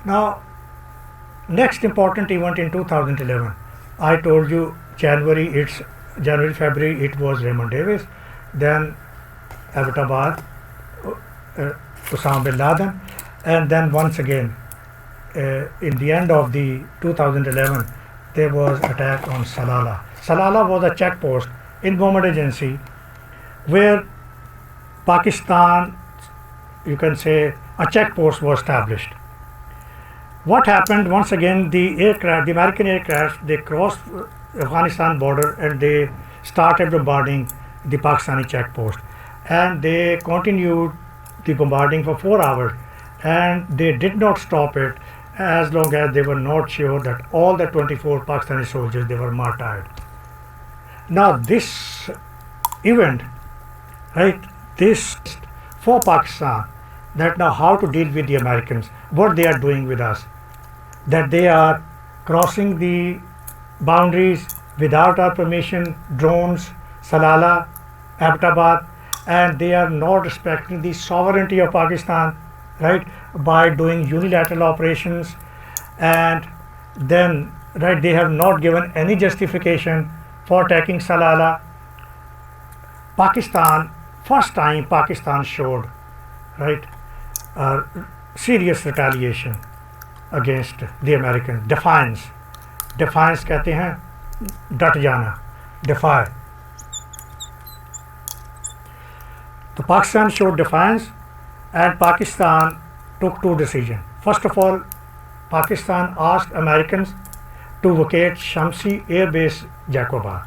Now, next important event in 2011, I told you January, February, it was Raymond Davis, then Abbottabad, Osama bin Laden, and then once again, in the end of the 2011, there was attack on Salalah. Salalah was a checkpost in government agency where Pakistan, you can say, a checkpost was established. What happened? Once again, the American aircraft, they crossed Afghanistan border and they started bombarding the Pakistani checkpost, and they continued the bombarding for 4 hours, and they did not stop it as long as they were not sure that all the 24 Pakistani soldiers, they were martyred. Now this event, right, this for Pakistan, that now how to deal with the Americans, what they are doing with us, that they are crossing the boundaries without our permission, drones, Salalah, Abbottabad, and they are not respecting the sovereignty of Pakistan, right, by doing unilateral operations, and then, right, they have not given any justification for attacking Salalah. Pakistan, first time Pakistan showed, right, serious retaliation against the Americans. Defiance कहते हैं डट जाना, defy. So Pakistan showed defiance, and Pakistan took two decisions. First of all, Pakistan asked Americans to vacate Shamsi Air Base Jacobabad.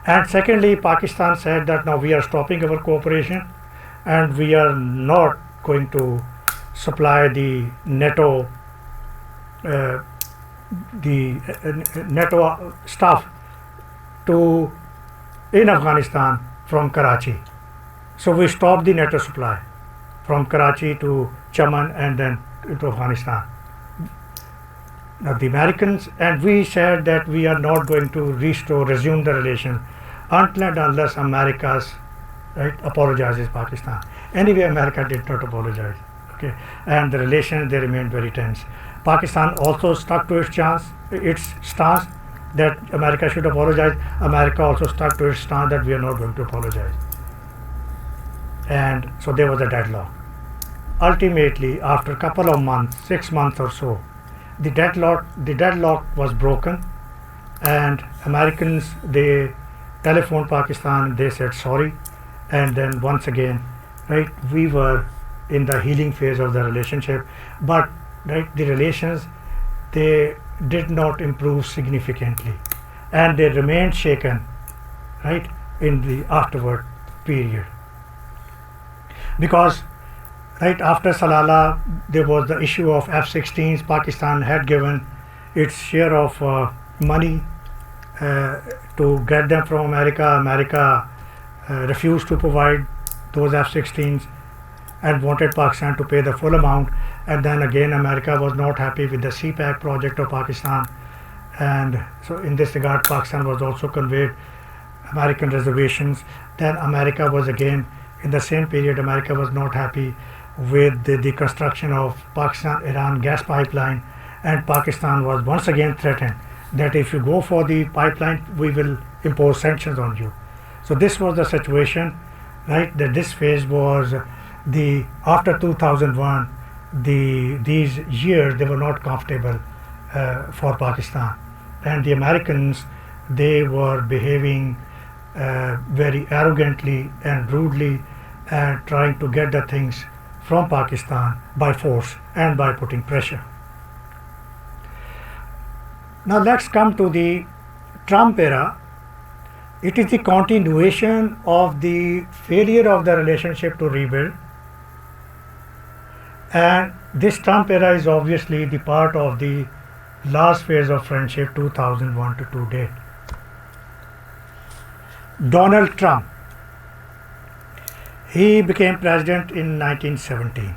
And secondly, Pakistan said that now we are stopping our cooperation and we are not going to supply the NATO stuff to in Afghanistan from Karachi. So we stopped the NATO supply from Karachi to Chaman and then to Afghanistan. Now the Americans, and we said that we are not going to resume the relation until and unless America's, right, apologizes Pakistan. Anyway, America did not apologize. Okay, and the relations, they remained very tense. Pakistan also stuck to its stance that America should apologize. America also stuck to its stance that we are not going to apologize. And so there was a deadlock. Ultimately, after a couple of months, 6 months or so, the deadlock was broken, and Americans, they telephoned Pakistan, they said sorry, and then once again, right, we were in the healing phase of the relationship, but right, the relations, they did not improve significantly, and they remained shaken, right, in the afterward period, because right after Salalah there was the issue of F-16s. Pakistan had given its share of money to get them from America. America refused to provide those F-16s and wanted Pakistan to pay the full amount, and then again America was not happy with the CPAC project of Pakistan, and so in this regard Pakistan was also conveyed American reservations. Then America was again, in the same period, America was not happy with the construction of Pakistan-Iran gas pipeline, and Pakistan was once again threatened that if you go for the pipeline, we will impose sanctions on you. So this was the situation, right, that this phase was after 2001, these years, they were not comfortable for Pakistan, and the Americans, they were behaving very arrogantly and rudely and trying to get the things from Pakistan by force and by putting pressure. Now let's come to the Trump era. It is the continuation of the failure of the relationship to rebuild, and this Trump era is obviously the part of the last phase of friendship, 2001 to date. Donald Trump, he became president in 1917,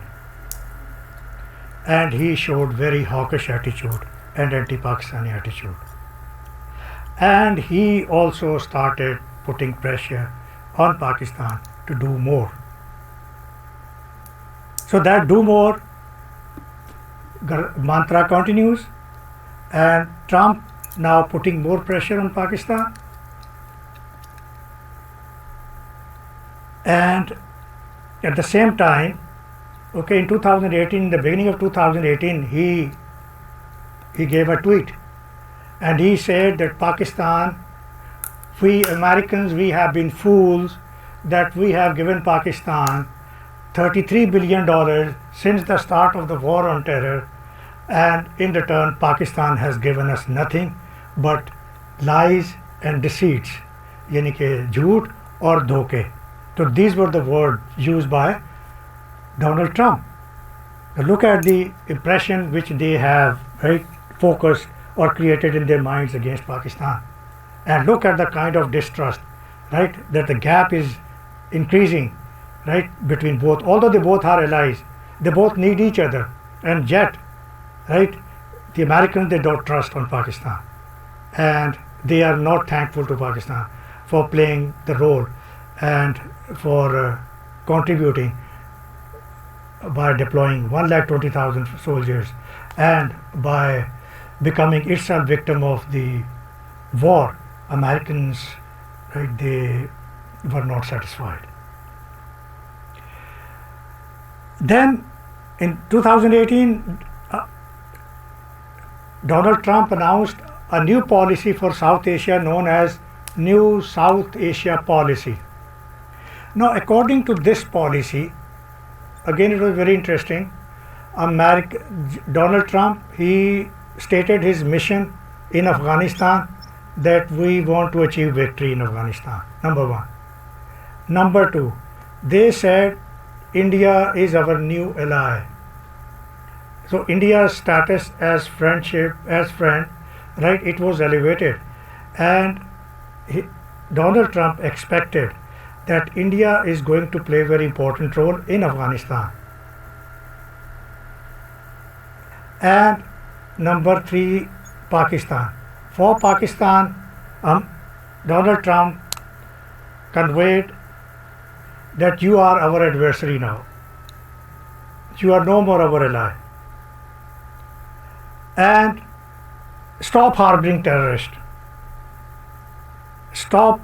and he showed very hawkish attitude and anti-Pakistani attitude, and he also started putting pressure on Pakistan to do more. So that do more mantra continues, and Trump now putting more pressure on Pakistan. And at the same time, okay, in 2018, in the beginning of 2018, he gave a tweet, and he said that Pakistan, we Americans, we have been fools that we have given Pakistan $33 billion since the start of the war on terror, and in return Pakistan has given us nothing but lies and deceits, यानी कि झूठ और धोखे. So these were the words used by Donald Trump. Now look at the impression which they have, right, focused or created in their minds against Pakistan, and look at the kind of distrust, right, that the gap is increasing, right, between both. Although they both are allies, they both need each other, and yet, right, the Americans, they don't trust on Pakistan, and they are not thankful to Pakistan for playing the role and for contributing by deploying 120,000 soldiers and by becoming itself victim of the war. Americans, right, they were not satisfied. Then in 2018, Donald Trump announced a new policy for South Asia known as New South Asia Policy. Now, according to this policy, again it was very interesting. Donald Trump, he stated his mission in Afghanistan, that we want to achieve victory in Afghanistan, number one. Number two, they said India is our new ally. So India's status as friend, right, it was elevated, and Donald Trump expected that India is going to play a very important role in Afghanistan. And number three, Pakistan. For Pakistan, Donald Trump conveyed that you are our adversary now. You are no more our ally. And stop harboring terrorists. Stop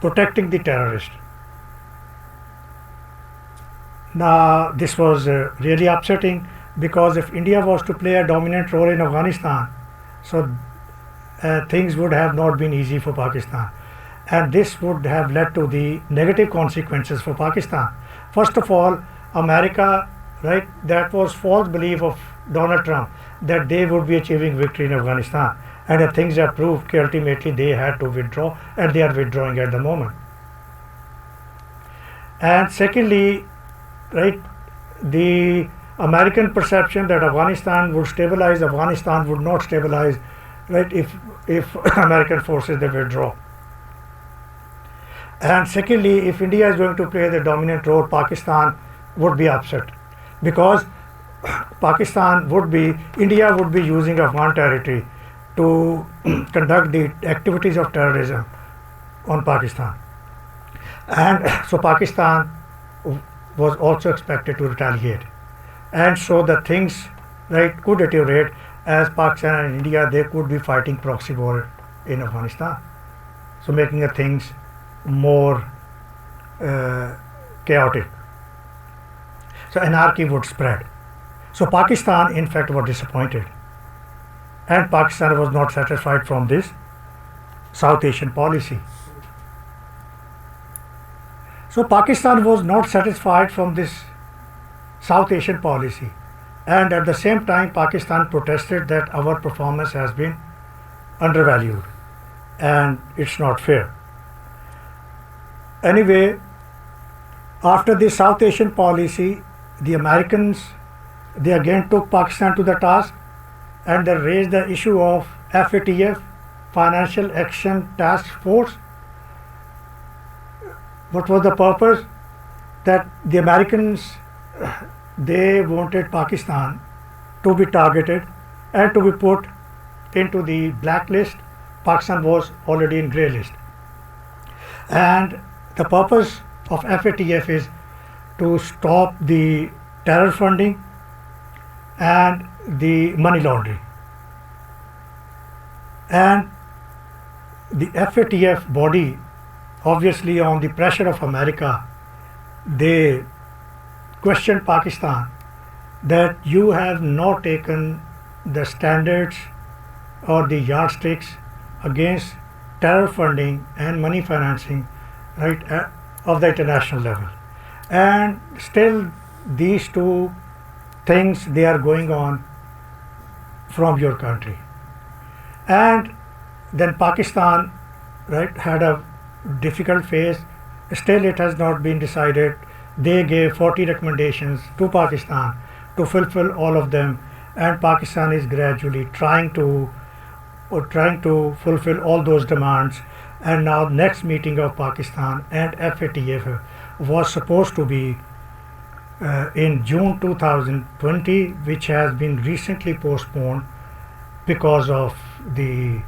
protecting the terrorist. Now, this was really upsetting, because if India was to play a dominant role in Afghanistan, so things would have not been easy for Pakistan, and this would have led to the negative consequences for Pakistan. First of all, America, right, that was false belief of Donald Trump that they would be achieving victory in Afghanistan. And the things have proved ultimately they had to withdraw, and they are withdrawing at the moment. And secondly, right, the American perception that Afghanistan would stabilize, Afghanistan would not stabilize, right, if American forces they withdraw. And secondly, if India is going to play the dominant role, Pakistan would be upset, because India would be using Afghan territory to conduct the activities of terrorism on Pakistan. And so Pakistan was also expected to retaliate. And so the things, right, could deteriorate, as Pakistan and India, they could be fighting proxy war in Afghanistan. So making the things more chaotic. So anarchy would spread. So Pakistan, in fact, was disappointed. And Pakistan was not satisfied from this South Asian policy. So Pakistan was not satisfied from this South Asian policy, and at the same time Pakistan protested that our performance has been undervalued and it's not fair. Anyway, after the South Asian policy, the Americans, they again took Pakistan to the task, and they raised the issue of FATF, Financial Action Task Force. What was the purpose? That the Americans, they wanted Pakistan to be targeted and to be put into the blacklist. Pakistan was already in grey list. And the purpose of FATF is to stop the terror funding and the money laundering. And the FATF body, obviously on the pressure of America, they questioned Pakistan that you have not taken the standards or the yardsticks against terror funding and money financing, right, of the international level. And still these two things, they are going on from your country. And then Pakistan, right, had a difficult phase. Still it has not been decided. They gave 40 recommendations to Pakistan to fulfill all of them, and Pakistan is gradually trying to fulfill all those demands. And now next meeting of Pakistan and FATF was supposed to be in June 2020, which has been recently postponed because of the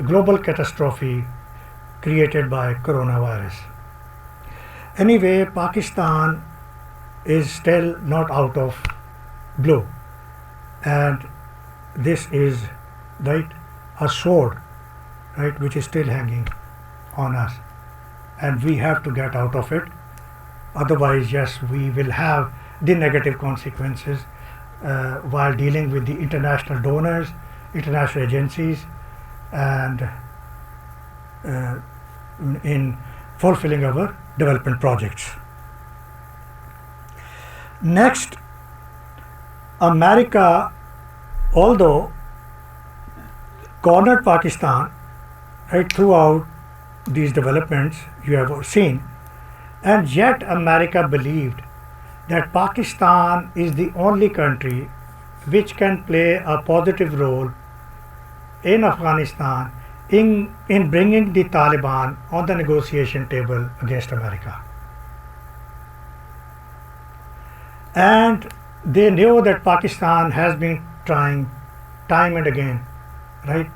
global catastrophe created by coronavirus. Anyway, Pakistan is still not out of blue, and this is, right, a sword, right, which is still hanging on us, and we have to get out of it. Otherwise, yes, we will have the negative consequences while dealing with the international donors, international agencies, and in fulfilling our development projects. Next, America, although cornered Pakistan, right, throughout these developments you have seen, and yet America believed that Pakistan is the only country which can play a positive role in Afghanistan in bringing the Taliban on the negotiation table against America. And they knew that Pakistan has been trying time and again, right,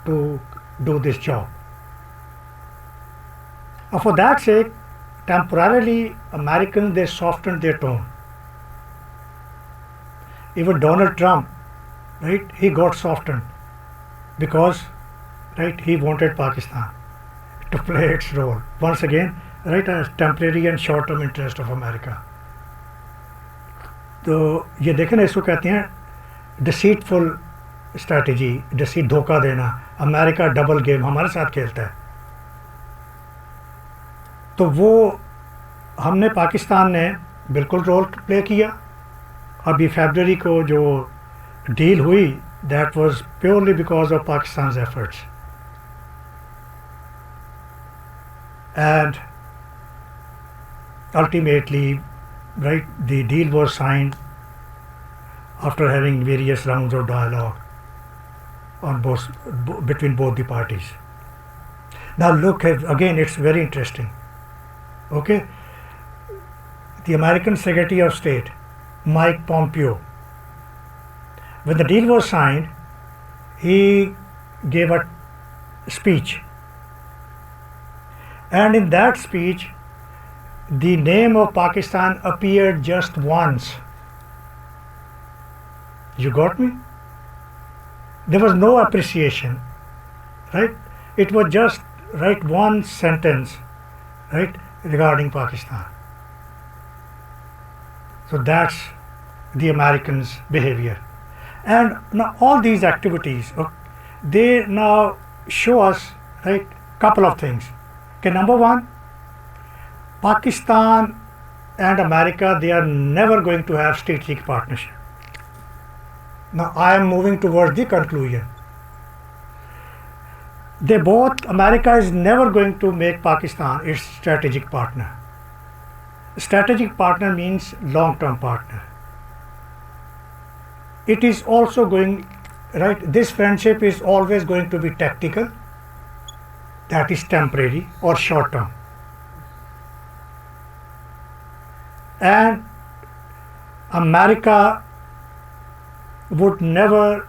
to do this job. For that sake, temporarily Americans, they softened their tone. Even Donald Trump, right, he got softened because, right, he wanted Pakistan to play its role. Once again, right, as temporary and short-term interest of America. तो ये देखें ना, इसको कहते हैं deceitful strategy, deceit, धोखा देना. America double game हमारे साथ खेलता है. तो वो हमने, पाकिस्तान ने बिल्कुल रोल प्ले किया. अभी फरवरी को जो डील हुई, that was purely because of Pakistan's efforts. And ultimately, right, the deal was signed after having various rounds of dialogue on between both the parties. Now look, again, it's very interesting. Okay, the American Secretary of State, Mike Pompeo, when the deal was signed, he gave a speech. And in that speech, the name of Pakistan appeared just once. You got me? There was no appreciation, right? It was just, right, one sentence, right, regarding Pakistan. So that's the Americans' behavior. And now all these activities, they now show us, right, couple of things. Okay, number one, Pakistan and America, they are never going to have strategic partnership. Now I am moving towards the conclusion. America is never going to make Pakistan its strategic partner. Strategic partner means long-term partner. It is also going, right, this friendship is always going to be tactical, that is temporary or short-term. And America would never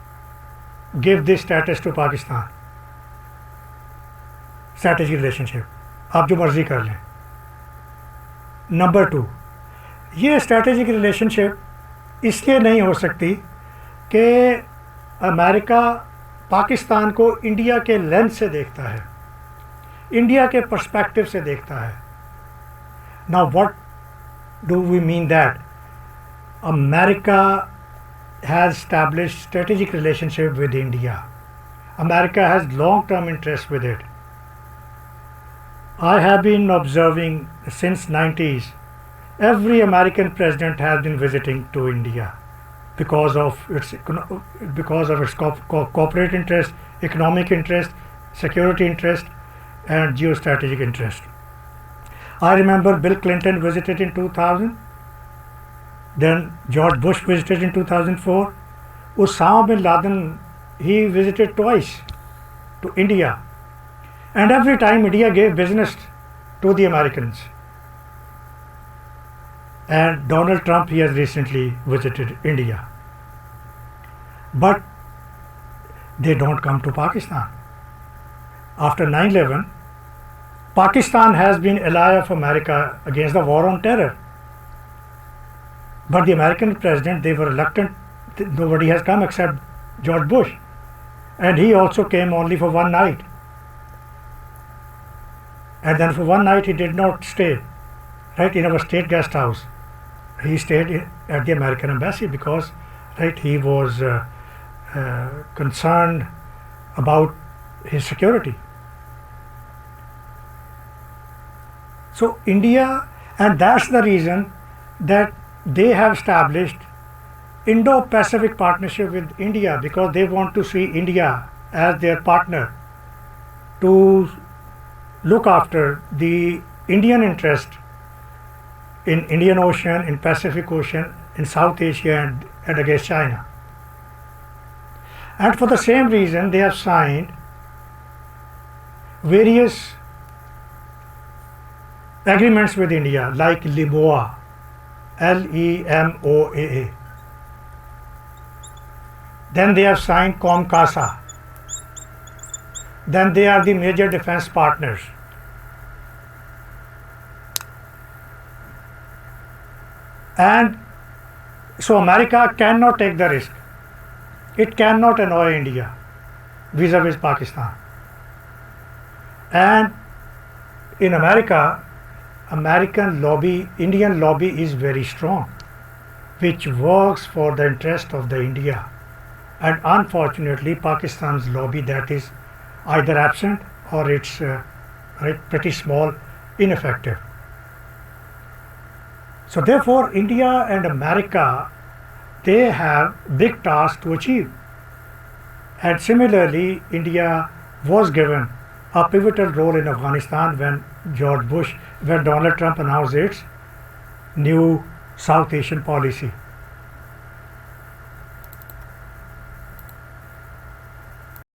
give this status to Pakistan. Strategic relationship. आप जो मर्जी कर लें. Number two, ये strategic relationship इसलिए नहीं हो सकती कि अमेरिका पाकिस्तान को इंडिया के लेंस से देखता है, इंडिया के पर्सपेक्टिव से देखता है. Now what do we mean that? America has established strategic relationship with India. America has long-term interest with it. I have been observing since 90s. Every American president has been visiting to India because of its corporate interest, economic interest, security interest, and geostrategic interest. I remember Bill Clinton visited in 2000. Then George Bush visited in 2004. Osama bin Laden, he visited twice to India. And every time India gave business to the Americans. And Donald Trump, he has recently visited India. But they don't come to Pakistan. After 9/11, Pakistan has been ally of America against the war on terror. But the American president, they were reluctant. Nobody has come except George Bush. And he also came only for one night. And then for one night he did not stay, right, in our state guest house. He stayed at the American embassy because, right, he was concerned about his security. So India, and that's the reason that they have established Indo-Pacific partnership with India, because they want to see India as their partner to look after the Indian interest in Indian Ocean, in Pacific Ocean, in South Asia, and against China. And for the same reason, they have signed various agreements with India, like LIMOA, LEMOAA. Then they have signed COMCASA. Then they are the major defense partners. And so America cannot take the risk. It cannot annoy India vis-a-vis Pakistan. And in America, American lobby, Indian lobby is very strong, which works for the interest of the India. And unfortunately, Pakistan's lobby, that is either absent or it's pretty small, ineffective. So therefore, India and America, they have big tasks to achieve. And similarly, India was given a pivotal role in Afghanistan when Donald Trump announced its new South Asian policy.